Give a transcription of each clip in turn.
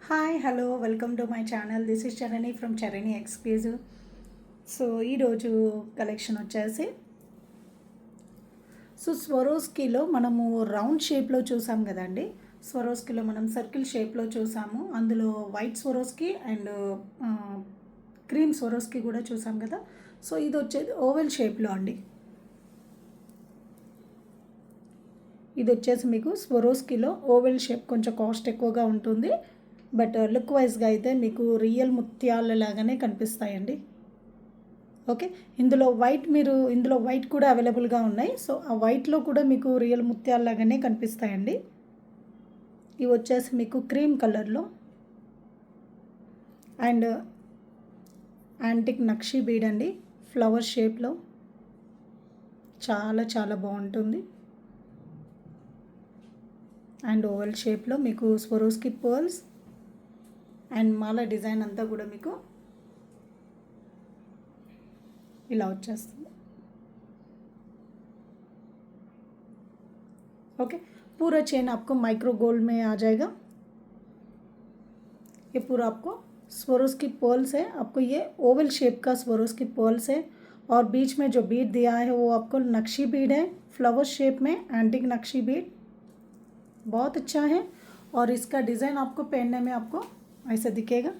Hi hello welcome to my channel. This is Charani from Charani exclusive. So ఈరోజు collection వచ్చేసి స్వరోస్కీలో మనము round షేప్లో చూసాం కదండి. స్వరోస్కీలో మనం సర్కిల్ షేప్లో చూసాము. అందులో white Swarovski and cream Swarovski కూడా చూసాం కదా. సో ఇది వచ్చేది ఓవెల్ షేప్లో అండి. ఇది వచ్చేసి మీకు స్వరోస్కీలో ఓవెల్ షేప్, కొంచెం కాస్ట్ ఎక్కువగా ఉంటుంది. బట్ లుక్ వైజ్గా అయితే మీకు రియల్ ముత్యాల లాగానే కనిపిస్తాయండి. ఓకే, ఇందులో వైట్ కూడా అవైలబుల్గా ఉన్నాయి. సో ఆ వైట్లో కూడా మీకు రియల్ ముత్యాల లాగానే కనిపిస్తాయండి. ఇవి వచ్చేసి మీకు క్రీమ్ కలర్లో అండ్ యాంటిక్ నక్షీ బీడ్ అండి, ఫ్లవర్ షేప్లో చాలా చాలా బాగుంటుంది. అండ్ ఓవెల్ షేప్లో మీకు Swarovski pearls and Mala design అంతా కూడా మీకు ఇలా వచ్చేస్తుంది. ओके, पूरा चेन आपको माइक्रो गोल्ड में आ जाएगा. ये पूरा आपको स्वरोस्की पर्ल्स है. आपको ये ओवल शेप का स्वरोस्की पर्ल्स है और बीच में जो बीड दिया है वो आपको नक्शी बीड है, फ्लावर शेप में एंटिक नक्शी बीड. बहुत अच्छा है और इसका डिज़ाइन आपको पहनने में आपको ऐसा दिखेगा.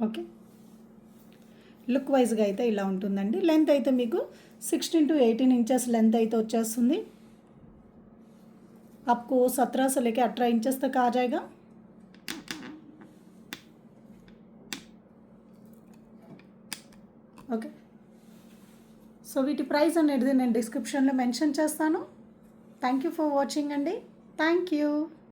ఓకే, లుక్ వైజ్గా అయితే ఇలా ఉంటుందండి. లెంత్ అయితే మీకు 16 to 18 इंचेस लेंथ అయితే వచ్చేస్తుంది. आपको 17 से लेकर 18 इंचेस तक आ जाएगा. ఓకే, సో వీటి ప్రైస్ అనేది నేను డిస్క్రిప్షన్లో మెన్షన్ చేస్తాను. థ్యాంక్ యూ ఫర్ వాచింగ్ అండి. Thank you.